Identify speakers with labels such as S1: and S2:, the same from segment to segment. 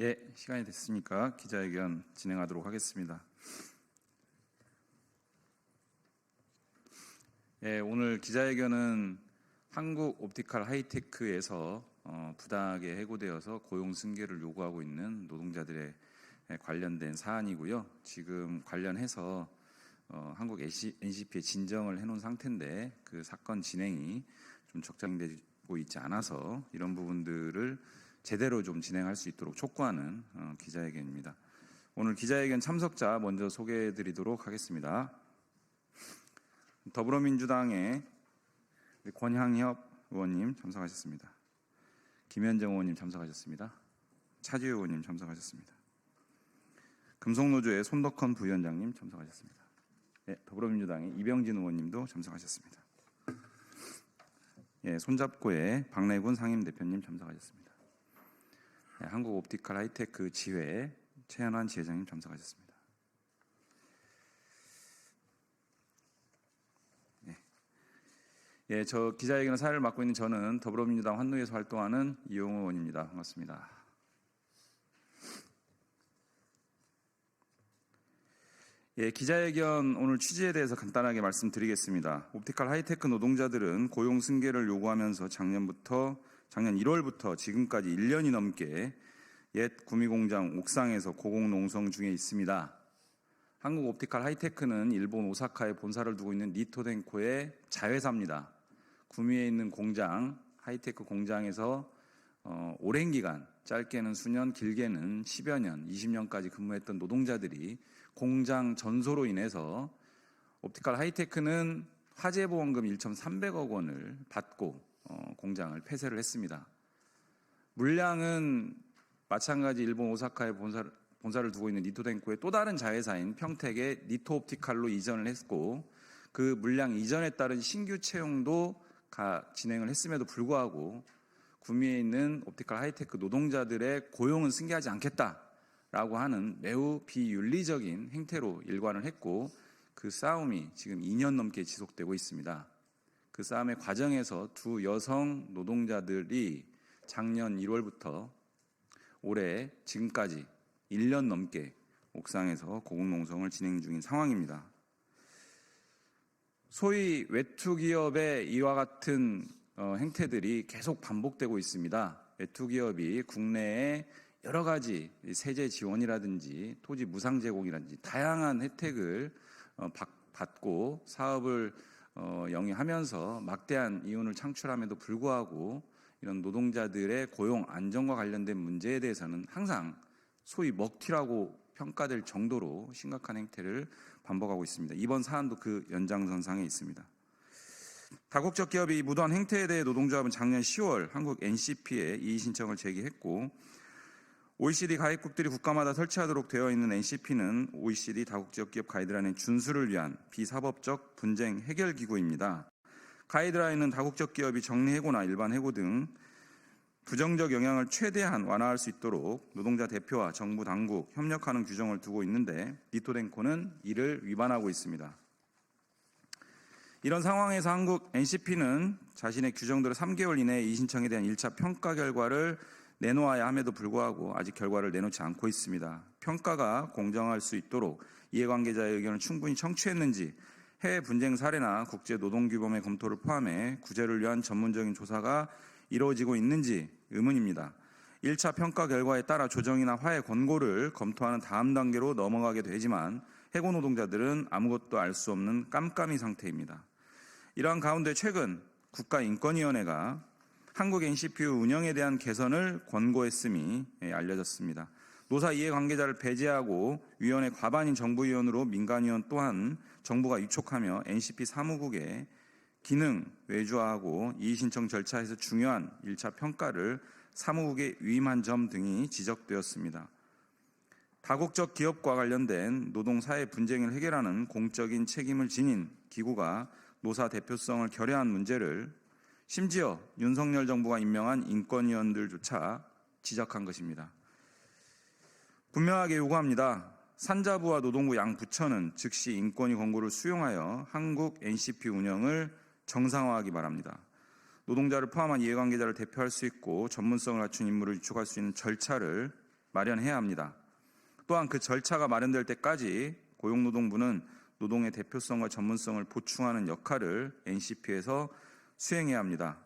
S1: 예, 시간이 됐으니까 기자회견 진행하도록 하겠습니다. 예, 오늘 기자회견은 한국 옵티컬 하이테크에서 부당하게 해고되어서 고용 승계를 요구하고 있는 노동자들의 관련된 사안이고요. 지금 관련해서 한국 NCP에 진정을 해놓은 상태인데 그 사건 진행이 좀 적정되고 있지 않아서 이런 부분들을 제대로 좀 진행할 수 있도록 촉구하는 기자회견입니다. 오늘 기자회견 참석자 먼저 소개해드리도록 하겠습니다. 더불어민주당의 권향협 의원님 참석하셨습니다. 김현정 의원님 참석하셨습니다. 차지우 의원님 참석하셨습니다. 금속노조의 손덕헌 부위원장님 참석하셨습니다. 네, 더불어민주당의 이병진 의원님도 참석하셨습니다. 예, 손잡고의 박래군 상임대표님 참석하셨습니다. 네, 한국 옵티컬 하이테크 지회 최현환 지회장님 참석하셨습니다. 예, 저 기자회견 사회를 맡고 있는 저는 더불어민주당 환노위에서 활동하는 이용호 의원입니다. 반갑습니다. 예, 기자회견 오늘 취지에 대해서 간단하게 말씀드리겠습니다. 옵티컬 하이테크 노동자들은 고용 승계를 요구하면서 작년 1월부터 지금까지 1년이 넘게 옛 구미공장 옥상에서 고공농성 중에 있습니다. 한국 옵티컬 하이테크는 일본 오사카에 본사를 두고 있는 니토덴코의 자회사입니다. 구미에 있는 공장, 하이테크 공장에서 오랜 기간, 짧게는 수년, 길게는 10여 년, 20년까지 근무했던 노동자들이 공장 전소로 인해서 옵티컬 하이테크는 화재보험금 1,300억 원을 받고 공장을 폐쇄를 했습니다. 물량은 마찬가지 일본 오사카에 본사를 두고 있는 니토덴코의 또 다른 자회사인 평택의 니토옵티칼로 이전을 했고 그 물량 이전에 따른 신규 채용도 진행을 했음에도 불구하고 구미에 있는 옵티컬 하이테크 노동자들의 고용은 승계하지 않겠다라고 하는 매우 비윤리적인 행태로 일관을 했고 그 싸움이 지금 2년 넘게 지속되고 있습니다. 그 싸움의 과정에서 두 여성 노동자들이 작년 1월부터 올해 지금까지 1년 넘게 옥상에서 고공농성을 진행 중인 상황입니다. 소위 외투기업의 이와 같은 행태들이 계속 반복되고 있습니다. 외투기업이 국내에 여러 가지 세제 지원이라든지 토지 무상 제공이라든지 다양한 혜택을 받고 사업을 영위하면서 막대한 이윤을 창출함에도 불구하고 이런 노동자들의 고용 안정과 관련된 문제에 대해서는 항상 소위 먹튀라고 평가될 정도로 심각한 행태를 반복하고 있습니다. 이번 사안도 그 연장선상에 있습니다. 다국적 기업이 무도한 행태에 대해 노동조합은 작년 10월 한국 NCP에 이의 신청을 제기했고 OECD 가입국들이 국가마다 설치하도록 되어 있는 NCP는 OECD 다국적 기업 가이드라인의 준수를 위한 비사법적 분쟁 해결 기구입니다. 가이드라인은 다국적 기업이 정리해고나 일반 해고 등 부정적 영향을 최대한 완화할 수 있도록 노동자 대표와 정부 당국 협력하는 규정을 두고 있는데 니토덴코는 이를 위반하고 있습니다. 이런 상황에서 한국 NCP는 자신의 규정대로 3개월 이내에 이 신청에 대한 1차 평가 결과를 내놓아야 함에도 불구하고 아직 결과를 내놓지 않고 있습니다. 평가가 공정할 수 있도록 이해관계자의 의견을 충분히 청취했는지 해외 분쟁 사례나 국제노동규범의 검토를 포함해 구제를 위한 전문적인 조사가 이루어지고 있는지 의문입니다. 1차 평가 결과에 따라 조정이나 화해 권고를 검토하는 다음 단계로 넘어가게 되지만 해고 노동자들은 아무것도 알 수 없는 깜깜이 상태입니다. 이러한 가운데 최근 국가인권위원회가 한국 NCP 운영에 대한 개선을 권고했음이 알려졌습니다. 노사 이해관계자를 배제하고 위원회 과반인 정부위원으로 민간위원 또한 정부가 위촉하며 NCP 사무국의 기능 외주화하고 이의신청 절차에서 중요한 1차 평가를 사무국에 위임한 점 등이 지적되었습니다. 다국적 기업과 관련된 노동사회 분쟁을 해결하는 공적인 책임을 지닌 기구가 노사 대표성을 결여한 문제를 심지어 윤석열 정부가 임명한 인권위원들조차 지적한 것입니다. 분명하게 요구합니다. 산자부와 노동부 양 부처는 즉시 인권위 권고를 수용하여 한국 NCP 운영을 정상화하기 바랍니다. 노동자를 포함한 이해관계자를 대표할 수 있고 전문성을 갖춘 인물을 위촉할 수 있는 절차를 마련해야 합니다. 또한 그 절차가 마련될 때까지 고용노동부는 노동의 대표성과 전문성을 보충하는 역할을 NCP에서 수행해야 합니다.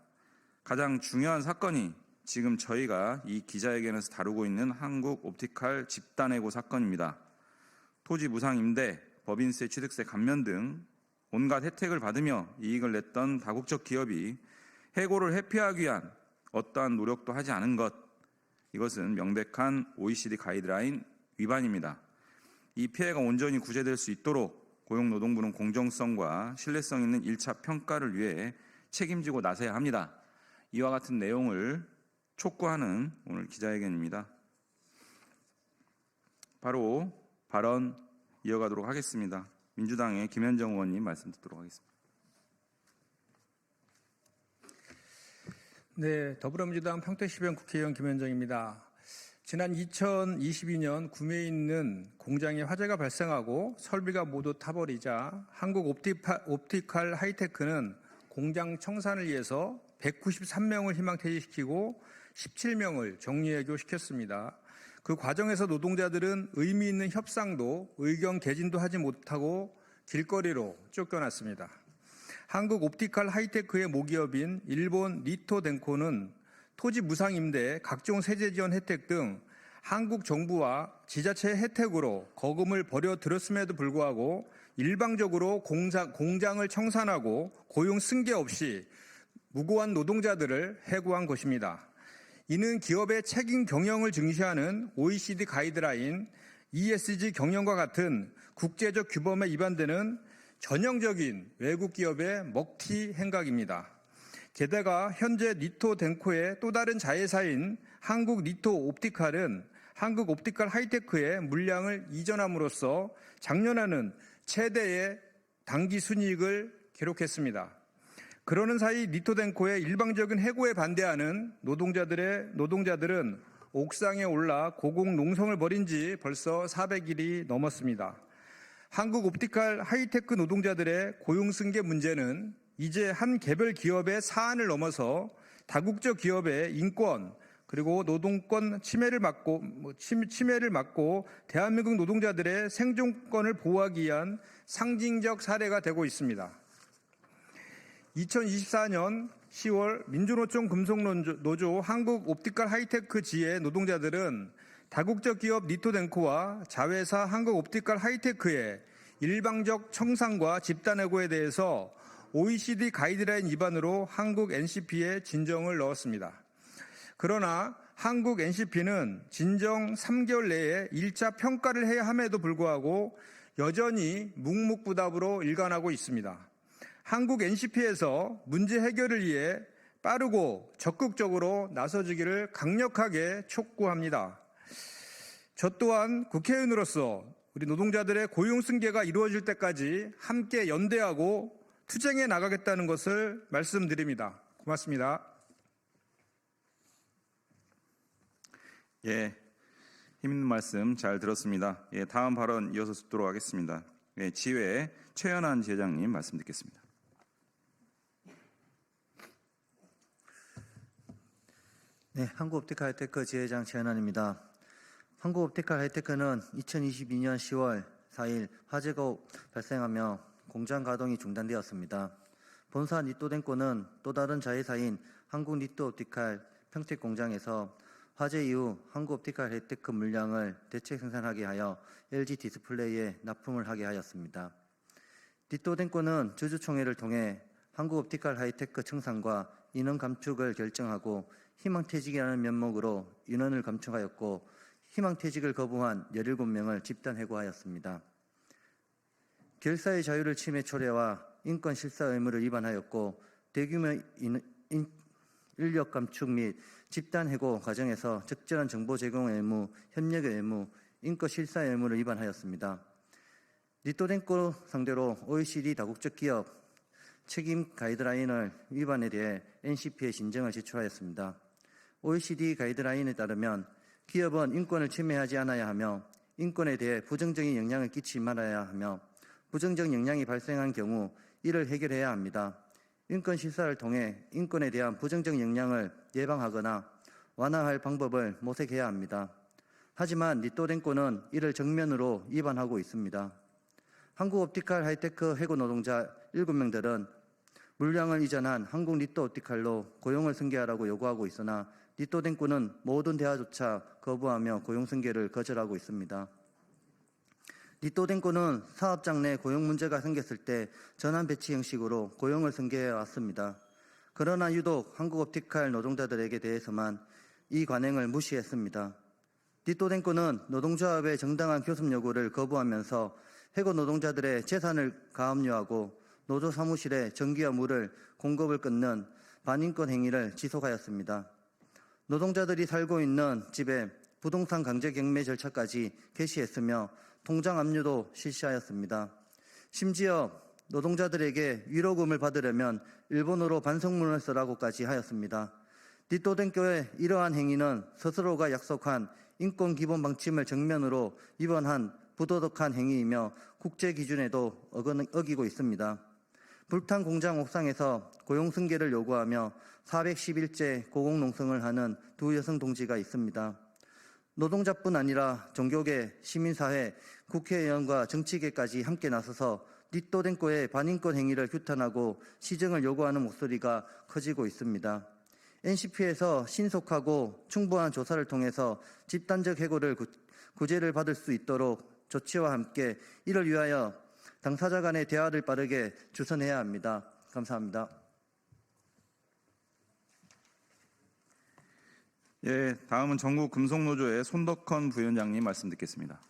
S1: 가장 중요한 사건이 지금 저희가 이 기자회견에서 다루고 있는 한국 옵티칼 집단해고 사건입니다. 토지 무상 임대, 법인세, 취득세 감면 등 온갖 혜택을 받으며 이익을 냈던 다국적 기업이 해고를 회피하기 위한 어떠한 노력도 하지 않은 것, 이것은 명백한 OECD 가이드라인 위반입니다. 이 피해가 온전히 구제될 수 있도록 고용노동부는 공정성과 신뢰성 있는 1차 평가를 위해 책임지고 나서야 합니다. 이와 같은 내용을 촉구하는 오늘 기자회견입니다. 바로 발언 이어가도록 하겠습니다. 민주당의 김현정 의원님 말씀 듣도록 하겠습니다.
S2: 네, 더불어민주당 평택시병 국회의원 김현정입니다. 지난 2022년 구미에 있는 공장에 화재가 발생하고 설비가 모두 타버리자 한국 옵티칼 하이테크는 공장 청산을 위해서 193명을 희망퇴직시키고 17명을 정리해고시켰습니다. 그 과정에서 노동자들은 의미 있는 협상도 의견 개진도 하지 못하고 길거리로 쫓겨났습니다. 한국 옵티칼 하이테크의 모기업인 일본 리토덴코는 토지 무상 임대, 각종 세제 지원 혜택 등 한국 정부와 지자체의 혜택으로 거금을 벌여들었음에도 불구하고 일방적으로 공장을 청산하고 고용 승계 없이 무고한 노동자들을 해고한 것입니다. 이는 기업의 책임 경영을 증시하는 OECD 가이드라인 ESG 경영과 같은 국제적 규범에 위반되는 전형적인 외국 기업의 먹튀 행각입니다. 게다가 현재 리토덴코의 또 다른 자회사인 한국 리토 옵티칼은 한국 옵티칼 하이테크의 물량을 이전함으로써 작년에는 최대의 당기 순이익을 기록했습니다. 그러는 사이 리토덴코의 일방적인 해고에 반대하는 노동자들은 옥상에 올라 고공 농성을 벌인 지 벌써 400일이 넘었습니다. 한국 옵티칼 하이테크 노동자들의 고용 승계 문제는 이제 한 개별 기업의 사안을 넘어서 다국적 기업의 인권 그리고 노동권 침해를 막고 대한민국 노동자들의 생존권을 보호하기 위한 상징적 사례가 되고 있습니다. 2024년 10월 민주노총 금속노조 한국 옵티칼 하이테크 지회 노동자들은 다국적 기업 리토덴코와 자회사 한국 옵티칼 하이테크의 일방적 청산과 집단해고에 대해서 OECD 가이드라인 위반으로 한국 NCP에 진정을 넣었습니다. 그러나 한국 NCP는 진정 3개월 내에 1차 평가를 해야 함에도 불구하고 여전히 묵묵부답으로 일관하고 있습니다. 한국 NCP에서 문제 해결을 위해 빠르고 적극적으로 나서주기를 강력하게 촉구합니다. 저 또한 국회의원으로서 우리 노동자들의 고용 승계가 이루어질 때까지 함께 연대하고 투쟁해 나가겠다는 것을 말씀드립니다. 고맙습니다.
S1: 힘 있는 말씀 잘 들었습니다. 다음 발언 이어서 듣도록 하겠습니다. 지회 최연한 지회장님 말씀 듣겠습니다.
S3: 네, 한국옵티칼 하이테크 지회장 최연한입니다. 한국옵티칼 하이테크는 2022년 10월 4일 화재가 발생하며 공장 가동이 중단되었습니다. 본사 리토덴코는 또 다른 자회사인 한국 리토옵티칼 평택 공장에서 화재 이후 한국옵티칼 하이테크 물량을 대체 생산하게 하여 LG 디스플레이에 납품을 하게 하였습니다. 리토덴코는 주주총회를 통해 한국옵티칼 하이테크 청산과 인원 감축을 결정하고 희망퇴직이라는 면목으로 인원을 감축하였고 희망퇴직을 거부한 17명을 집단 해고하였습니다. 결사의 자유를 침해 초래와 인권 실사 의무를 위반하였고 대규모 인력 감축 및 집단 해고 과정에서 적절한 정보 제공 의무, 협력의 의무, 인권 실사 의무를 위반하였습니다. 리토덴코 상대로 OECD 다국적 기업 책임 가이드라인을 위반에 대해 NCP에 진정을 제출하였습니다. OECD 가이드라인에 따르면 기업은 인권을 침해하지 않아야 하며 인권에 대해 부정적인 영향을 끼치지 말아야 하며 부정적 영향이 발생한 경우 이를 해결해야 합니다. 인권 실사를 통해 인권에 대한 부정적 영향을 예방하거나 완화할 방법을 모색해야 합니다. 하지만 니토덴코는 이를 정면으로 위반하고 있습니다. 한국옵티칼 하이테크 해고 노동자 7명들은 물량을 이전한 한국 니토옵티칼로 고용을 승계하라고 요구하고 있으나 니토덴코는 모든 대화조차 거부하며 고용 승계를 거절하고 있습니다. 니토덴코는 사업장 내 고용 문제가 생겼을 때 전환 배치 형식으로 고용을 승계해 왔습니다. 그러나 유독 한국옵티칼 노동자들에게 대해서만 이 관행을 무시했습니다. 니토덴코는 노동조합의 정당한 교섭 요구를 거부하면서 해고 노동자들의 재산을 가압류하고 노조 사무실에 전기와 물을 공급을 끊는 반인권 행위를 지속하였습니다. 노동자들이 살고 있는 집에 부동산 강제 경매 절차까지 개시했으며 통장 압류도 실시하였습니다. 심지어 노동자들에게 위로금을 받으려면 일본어로 반성문을 쓰라고까지 하였습니다. 니토덴코의 이러한 행위는 스스로가 약속한 인권 기본 방침을 정면으로 위반한 부도덕한 행위이며 국제 기준에도 어기고 있습니다. 불탄 공장 옥상에서 고용 승계를 요구하며 411째 고공농성을 하는 두 여성 동지가 있습니다. 노동자뿐 아니라 종교계, 시민사회, 국회의원과 정치계까지 함께 나서서 니토덴코의 반인권 행위를 규탄하고 시정을 요구하는 목소리가 커지고 있습니다. NCP에서 신속하고 충분한 조사를 통해서 집단적 해고를 구제를 받을 수 있도록 조치와 함께 이를 위하여 당사자 간의 대화를 빠르게 주선해야 합니다. 감사합니다.
S1: 예, 다음은 전국 금속노조의 손덕헌 부위원장님 말씀 듣겠습니다.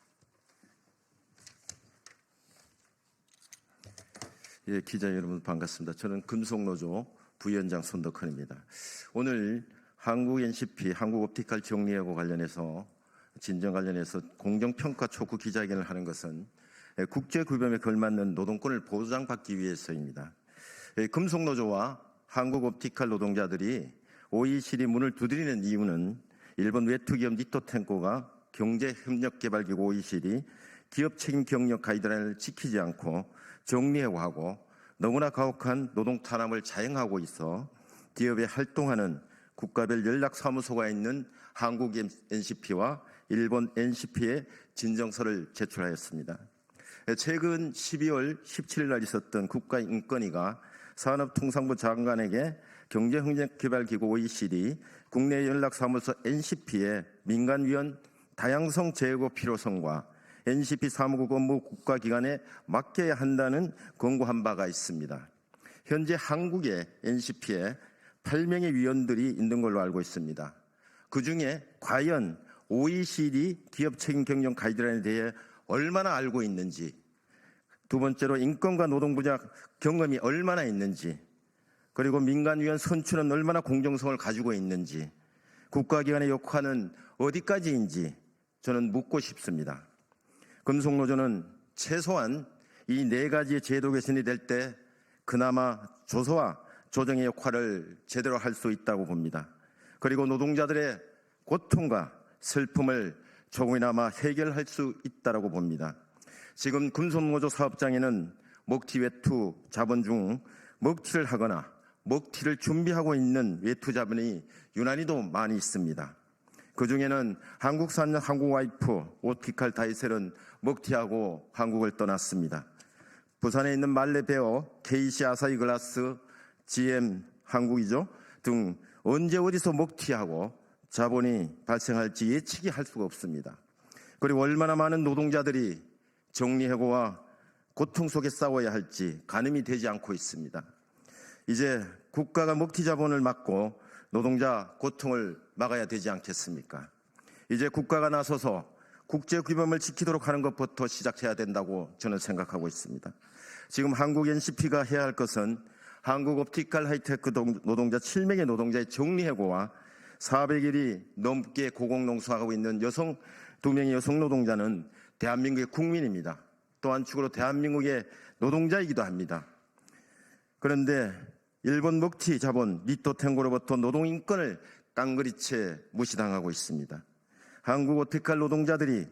S4: 예, 기자 여러분 반갑습니다. 저는 금속노조 부위원장 손덕헌입니다. 오늘 한국 NCP, 한국옵티칼 정리하고 관련해서 진정 관련해서 공정평가 촉구 기자회견을 하는 것은 국제구범에 걸맞는 노동권을 보장받기 위해서입니다. 금속노조와 한국옵티칼 노동자들이 OECD 문을 두드리는 이유는 일본 외투기업 니토텐코가 경제협력개발기구 OECD이 기업 책임 경력 가이드라인을 지키지 않고 정리해고하고 너무나 가혹한 노동 탄압을 자행하고 있어 기업에 활동하는 국가별 연락사무소가 있는 한국 NCP와 일본 NCP에 진정서를 제출하였습니다. 최근 12월 17일 날 있었던 국가인권위가 산업통상부 장관에게 경제협력개발기구 OECD, 국내 연락사무소 NCP의 민간위원 다양성 제고 필요성과 NCP 사무국 업무 국가기관에 맡겨야 한다는 권고한 바가 있습니다. 현재 한국의 NCP에 8명의 위원들이 있는 걸로 알고 있습니다. 그중에 과연 OECD 기업 책임 경영 가이드라인에 대해 얼마나 알고 있는지, 두 번째로 인권과 노동 분야 경험이 얼마나 있는지, 그리고 민간위원 선출은 얼마나 공정성을 가지고 있는지, 국가기관의 역할은 어디까지인지 저는 묻고 싶습니다. 금속노조는 최소한 이 4가지의 제도 개선이 될 때 그나마 조서와 조정의 역할을 제대로 할 수 있다고 봅니다. 그리고 노동자들의 고통과 슬픔을 조금이나마 해결할 수 있다고 봅니다. 지금 금속노조 사업장에는 먹튀 외투 자본 중 먹튀를 하거나 먹튀를 준비하고 있는 외투 자본이 유난히도 많이 있습니다. 그중에는 한국산 한국와이프 오티칼 다이셀은 먹튀하고 한국을 떠났습니다. 부산에 있는 말레베어, KC 아사히글라스, GM 한국이죠 등 언제 어디서 먹튀하고 자본이 발생할지 예측이 할 수가 없습니다. 그리고 얼마나 많은 노동자들이 정리해고와 고통 속에 싸워야 할지 가늠이 되지 않고 있습니다. 이제 국가가 먹튀 자본을 막고 노동자 고통을 막아야 되지 않겠습니까? 이제 국가가 나서서 국제규범을 지키도록 하는 것부터 시작해야 된다고 저는 생각하고 있습니다. 지금 한국 NCP가 해야 할 것은 한국 옵티칼 하이테크 노동자 7명의 노동자의 정리해고와 400일이 넘게 고공농성하고 있는 2명의 여성 노동자는 대한민국의 국민입니다. 또 한축으로 대한민국의 노동자이기도 합니다. 그런데 일본 먹튀 자본 니토텐고로부터 노동인권을 깡그리채 무시당하고 있습니다. 한국 옵티칼 노동자들이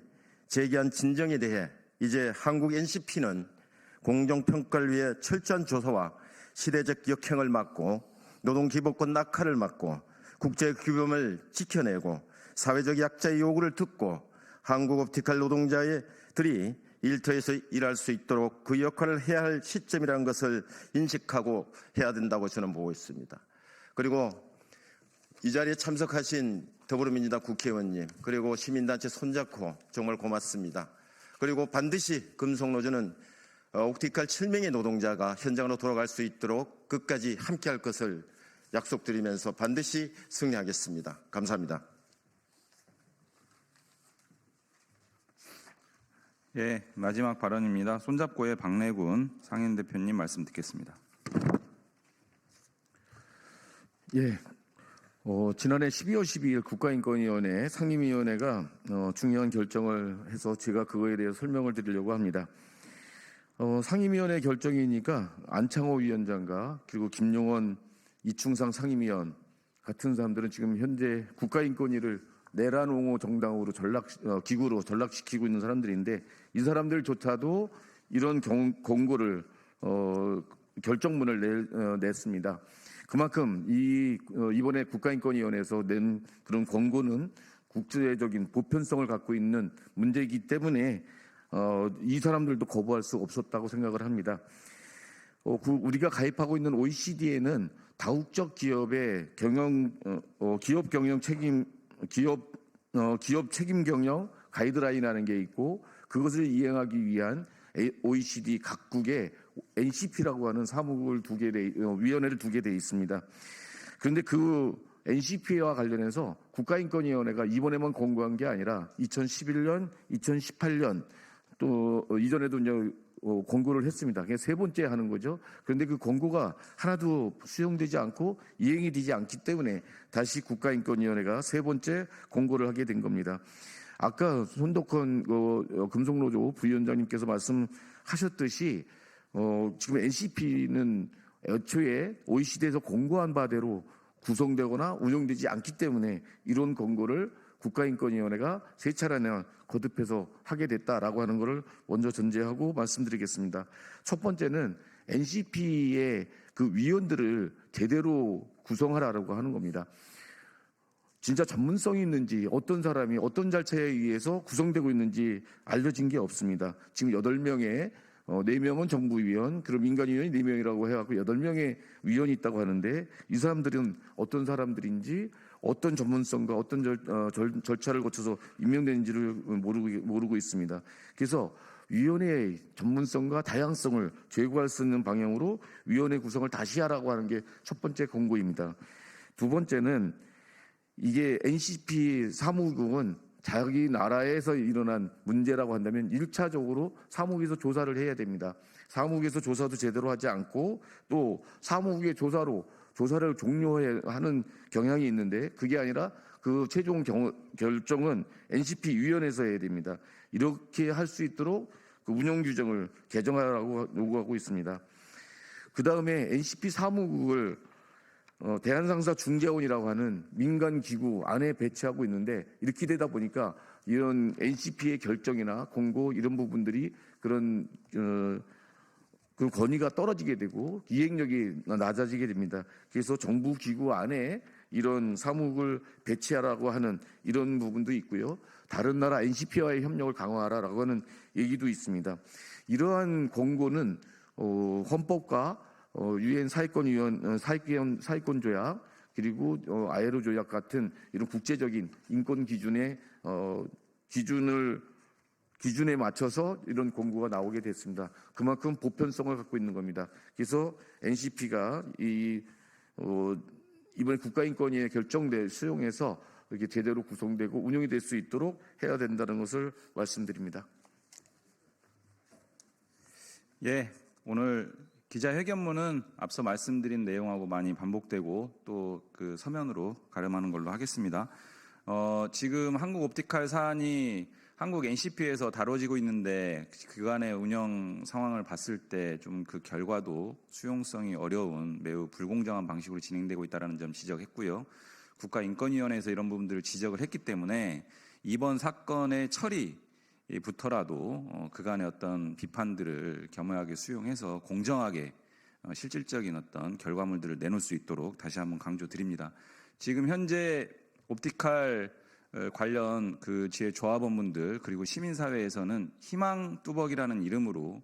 S4: 제기한 진정에 대해 이제 한국 NCP는 공정평가를 위해 철저한 조사와 시대적 역행을 막고 노동기본권 낙하를 막고 국제규범을 지켜내고 사회적 약자의 요구를 듣고 한국옵티칼 노동자들이 일터에서 일할 수 있도록 그 역할을 해야 할 시점이라는 것을 인식하고 해야 된다고 저는 보고 있습니다. 그리고 이 자리에 참석하신 더불어민주당 국회의원님, 그리고 시민단체 손잡고 정말 고맙습니다. 그리고 반드시 금속노조는 옵티칼 7명의 노동자가 현장으로 돌아갈 수 있도록 끝까지 함께할 것을 약속드리면서 반드시 승리하겠습니다. 감사합니다.
S1: 예, 마지막 발언입니다. 손잡고의 박래군 상임대표님 말씀 듣겠습니다.
S5: 예, 지난해 12월 12일 국가인권위원회 상임위원회가 중요한 결정을 해서 제가 그거에 대해 설명을 드리려고 합니다. 상임위원회 결정이니까 안창호 위원장과 그리고 김용원 이충상 상임위원 같은 사람들은 지금 현재 국가인권위를 내란 옹호 정당으로 기구로 전락시키고 있는 사람들인데 이 사람들조차도 이런 권고를 결정문을 냈습니다. 그만큼 이번에 국가인권위원회에서 낸 그런 권고는 국제적인 보편성을 갖고 있는 문제이기 때문에 이 사람들도 거부할 수 없었다고 생각을 합니다. 우리가 가입하고 있는 OECD에는 다국적 기업의 기업 책임 경영 가이드라인이라는 게 있고 그것을 이행하기 위한 OECD 각국의 NCP라고 하는 위원회를 두게 돼 있습니다. 그런데 그 NCP와 관련해서 국가인권위원회가 이번에만 권고한 게 아니라 2011년, 2018년 또 이전에도 이제 권고를 했습니다. 그게 세 번째 하는 거죠. 그런데 그 권고가 하나도 수용되지 않고 이행이 되지 않기 때문에 다시 국가인권위원회가 세 번째 권고를 하게 된 겁니다. 아까 손덕헌 금속노조 부위원장님께서 말씀하셨듯이 지금 NCP는 애초에 OECD에서 권고한 바대로 구성되거나 운영되지 않기 때문에 이런 권고를 국가인권위원회가 세 차례나 거듭해서 하게 됐다라고 하는 것을 먼저 전제하고 말씀드리겠습니다. 첫 번째는 NCP의 그 위원들을 제대로 구성하라고 하는 겁니다. 진짜 전문성이 있는지 어떤 사람이 어떤 절차에 의해서 구성되고 있는지 알려진 게 없습니다. 지금 8명의 4명은 정부위원, 그리고 민간위원이 4명이라고 해갖고 8명의 위원이 있다고 하는데 이 사람들은 어떤 사람들인지 어떤 전문성과 어떤 절차를 거쳐서 임명되는지를 모르고 있습니다. 그래서 위원회의 전문성과 다양성을 제고할 수 있는 방향으로 위원회 구성을 다시 하라고 하는 게 첫 번째 권고입니다. 두 번째는 이게 NCP 사무국은 자기 나라에서 일어난 문제라고 한다면 1차적으로 사무국에서 조사를 해야 됩니다. 사무국에서 조사도 제대로 하지 않고 또 사무국의 조사를 종료하는 경향이 있는데 그게 아니라 그 최종 결정은 NCP 위원회에서 해야 됩니다. 이렇게 할 수 있도록 그 운영 규정을 개정하라고 요구하고 있습니다. 그 다음에 NCP 사무국을 대한상사 중재원이라고 하는 민간 기구 안에 배치하고 있는데 이렇게 되다 보니까 이런 NCP의 결정이나 공고 이런 부분들이 그런 그 권위가 떨어지게 되고 이행력이 낮아지게 됩니다. 그래서 정부 기구 안에 이런 사무국을 배치하라고 하는 이런 부분도 있고요. 다른 나라 NCP와의 협력을 강화하라라고 하는 얘기도 있습니다. 이러한 권고는 헌법과 유엔 사회권 조약 그리고 아에로 조약 같은 이런 국제적인 인권 기준에 기준에 맞춰서 이런 권고가 나오게 됐습니다. 그만큼 보편성을 갖고 있는 겁니다. 그래서 NCP가 이번 국가인권위에 결정돼 수용해서 이렇게 제대로 구성되고 운영이 될 수 있도록 해야 된다는 것을 말씀드립니다.
S1: 예, 오늘 기자회견문은 앞서 말씀드린 내용하고 많이 반복되고 또 그 서면으로 가름하는 걸로 하겠습니다. 지금 한국 옵티칼 사안이 한국 NCP에서 다뤄지고 있는데 그간의 운영 상황을 봤을 때 좀 그 결과도 수용성이 어려운 매우 불공정한 방식으로 진행되고 있다는 점 지적했고요. 국가인권위원회에서 이런 부분들을 지적을 했기 때문에 이번 사건의 처리부터라도 그간의 어떤 비판들을 겸허하게 수용해서 공정하게 실질적인 어떤 결과물들을 내놓을 수 있도록 다시 한번 강조드립니다. 지금 현재 옵티칼 관련 그 지회 조합원분들 그리고 시민사회에서는 희망뚜벅이라는 이름으로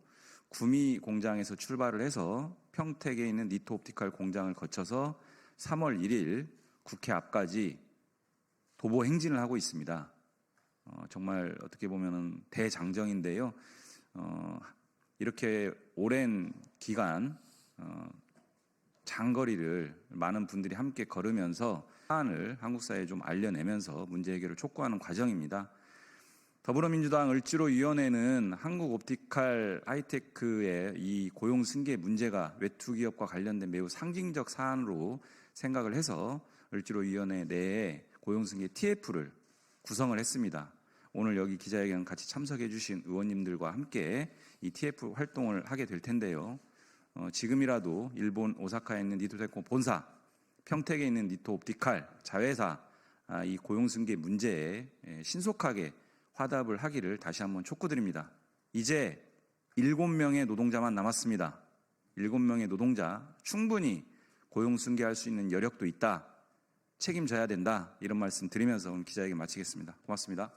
S1: 구미 공장에서 출발을 해서 평택에 있는 니트 옵티컬 공장을 거쳐서 3월 1일 국회 앞까지 도보 행진을 하고 있습니다. 정말 어떻게 보면은 대장정인데요. 이렇게 오랜 기간 장거리를 많은 분들이 함께 걸으면서 사안을 한국 사회에 좀 알려내면서 문제 해결을 촉구하는 과정입니다. 더불어민주당 을지로위원회는 한국 옵티컬 하이테크의 이 고용 승계 문제가 외투 기업과 관련된 매우 상징적 사안으로 생각을 해서 을지로위원회 내에 고용 승계 TF를 구성을 했습니다. 오늘 여기 기자회견 같이 참석해 주신 의원님들과 함께 이 TF 활동을 하게 될 텐데요. 지금이라도 일본 오사카에 있는 니토테코 본사, 평택에 있는 니토 옵티컬 자회사 이 고용 승계 문제에 신속하게 화답을 하기를 다시 한번 촉구드립니다. 이제 7명의 노동자만 남았습니다. 7명의 노동자 충분히 고용 승계할 수 있는 여력도 있다. 책임져야 된다. 이런 말씀 드리면서 오늘 기자회견 마치겠습니다. 고맙습니다.